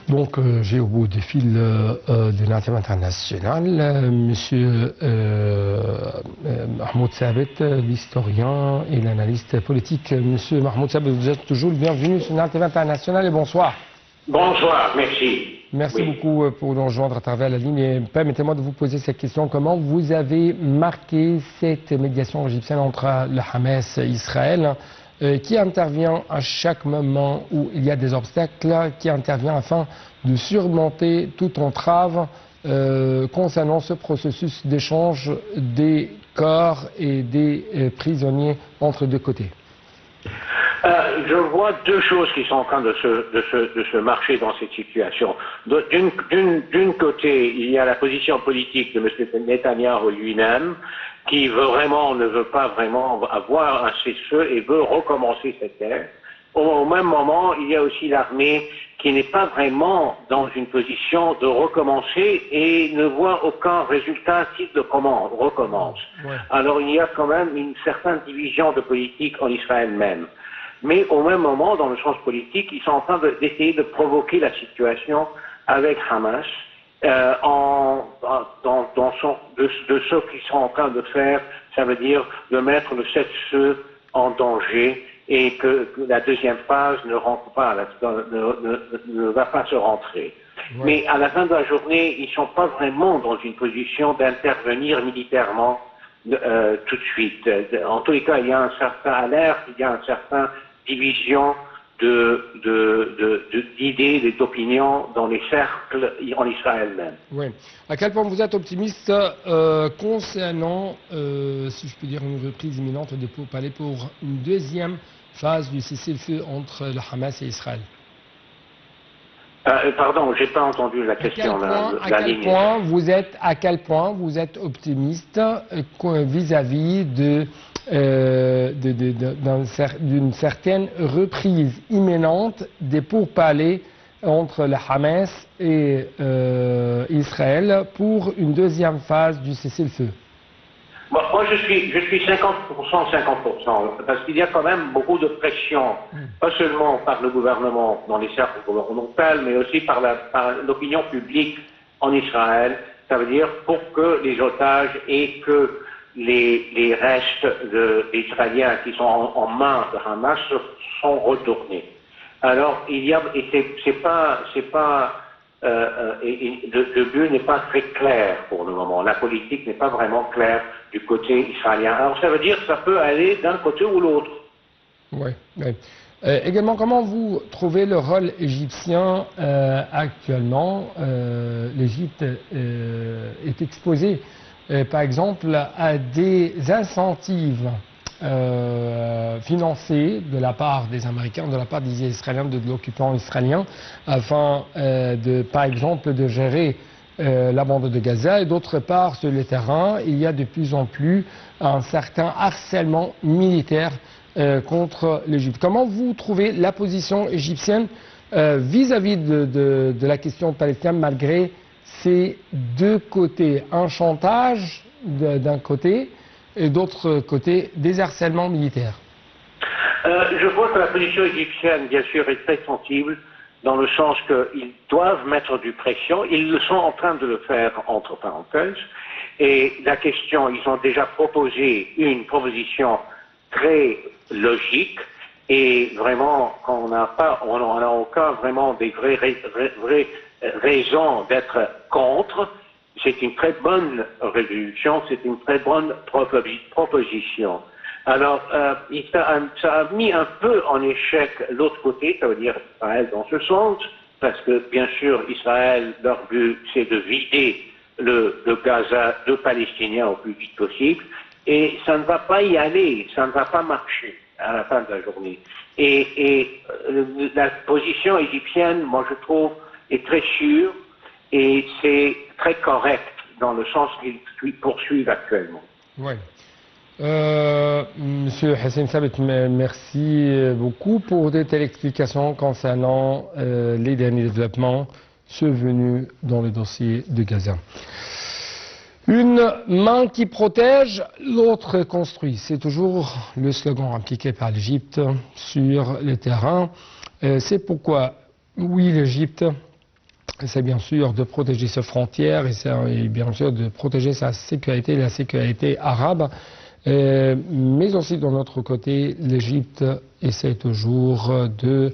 Donc, j'ai au bout du fil de l'interview internationale, Monsieur Mahmoud Sabet, l'historien et l'analyste politique. Monsieur Mahmoud Sabet, vous êtes toujours le bienvenu sur l'interview internationale et bonsoir. Bonsoir, merci. Merci beaucoup pour nous rejoindre à travers la ligne. Et permettez-moi de vous poser cette question. Comment vous avez marqué cette médiation égyptienne entre le Hamas et Israël qui intervient à chaque moment où il y a des obstacles, qui intervient afin de surmonter toute entrave concernant ce processus d'échange des corps et des prisonniers entre deux côtés? Je vois deux choses qui sont en train de se marcher dans cette situation. D'une côté, il y a la position politique de M. Netanyahou lui-même, qui ne veut pas vraiment avoir un cessez-le-feu et veut recommencer cette guerre. Au même moment, il y a aussi l'armée qui n'est pas vraiment dans une position de recommencer et ne voit aucun résultat si le recommence. Ouais. Alors il y a quand même une certaine division de politique en Israël même. Mais au même moment, dans le sens politique, ils sont en train d'essayer de provoquer la situation avec Hamas de ce qu'ils sont en train de faire, ça veut dire de mettre le cessez-le-feu en danger et que la deuxième phase ne va pas se rentrer. Ouais. Mais à la fin de la journée, ils ne sont pas vraiment dans une position d'intervenir militairement tout de suite. En tous les cas, il y a un certain alerte, il y a un certain division d'idées et d'opinions dans les cercles en Israël même. Oui. À quel point vous êtes optimiste concernant, si je peux dire, une reprise imminente des pourparlers pour une deuxième phase du cessez-le-feu entre le Hamas et Israël? Pardon, j'ai pas entendu la question. À quel point vous êtes optimiste vis-à-vis d'une certaine reprise imminente des pourparlers entre le Hamas et Israël pour une deuxième phase du cessez-le-feu? Moi, je suis 50%, parce qu'il y a quand même beaucoup de pression, pas seulement par le gouvernement dans les cercles gouvernementaux, mais aussi par l'opinion publique en Israël. Ça veut dire pour que les otages et que les restes des Israéliens qui sont en main de Hamas sont retournés. Alors, le but n'est pas très clair pour le moment. La politique n'est pas vraiment claire du côté israélien. Alors ça veut dire que ça peut aller d'un côté ou l'autre. Oui. Oui. Également, comment vous trouvez le rôle égyptien actuellement? L'Égypte est exposée, par exemple, à des incentives financés de la part des Américains, de la part des Israéliens, de l'occupant israélien, afin par exemple, de gérer la bande de Gaza. Et d'autre part, sur le terrain, il y a de plus en plus un certain harcèlement militaire contre l'Égypte. Comment vous trouvez la position égyptienne vis-à-vis de la question palestinienne, malgré ces deux côtés? Un chantage d'un côté, et d'autre côté, des harcèlements militaires. Je vois que la position égyptienne, bien sûr, est très sensible, dans le sens qu'ils doivent mettre du pression. Ils le sont en train de le faire, entre parenthèses. Et la question, ils ont déjà proposé une proposition très logique. Et vraiment, on n'a aucun vraiment des vraies raisons d'être contre. C'est une très bonne résolution, c'est une très bonne proposition. Alors, ça a mis un peu en échec l'autre côté, ça veut dire Israël dans ce sens, parce que bien sûr, Israël, leur but, c'est de vider le Gaza de Palestiniens au plus vite possible, et ça ne va pas y aller, ça ne va pas marcher à la fin de la journée. Et la position égyptienne, moi je trouve, est très sûre, et c'est très correct dans le sens qu'ils poursuivent actuellement. Oui. Monsieur Hassan Sabet, merci beaucoup pour de telles explications concernant les derniers développements survenus dans le dossier de Gaza. Une main qui protège, l'autre construit. C'est toujours le slogan appliqué par l'Égypte sur le terrain. C'est pourquoi, oui, l'Égypte c'est bien sûr de protéger ses frontières et bien sûr de protéger sa sécurité, la sécurité arabe. Mais aussi de notre côté, l'Égypte essaie toujours de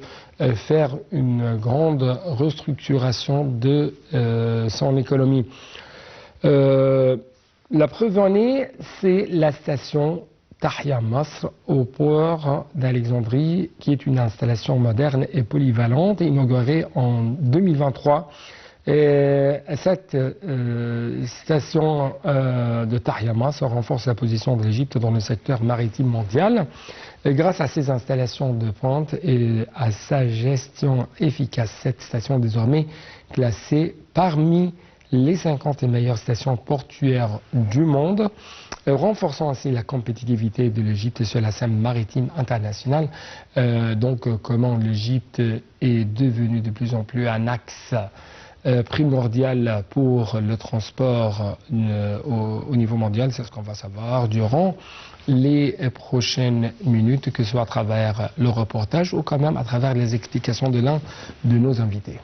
faire une grande restructuration de son économie. La preuve en est, c'est la station Tahya Masr au port d'Alexandrie, qui est une installation moderne et polyvalente, inaugurée en 2023. Et cette station de Tahya Masr renforce la position de l'Égypte dans le secteur maritime mondial. Et grâce à ses installations de pointe et à sa gestion efficace, cette station est désormais classée parmi les 50 meilleures stations portuaires du monde, renforçant ainsi la compétitivité de l'Égypte sur la scène maritime internationale. Comment l'Égypte est devenue de plus en plus un axe primordial pour le transport au niveau mondial, c'est ce qu'on va savoir durant les prochaines minutes, que ce soit à travers le reportage ou quand même à travers les explications de l'un de nos invités.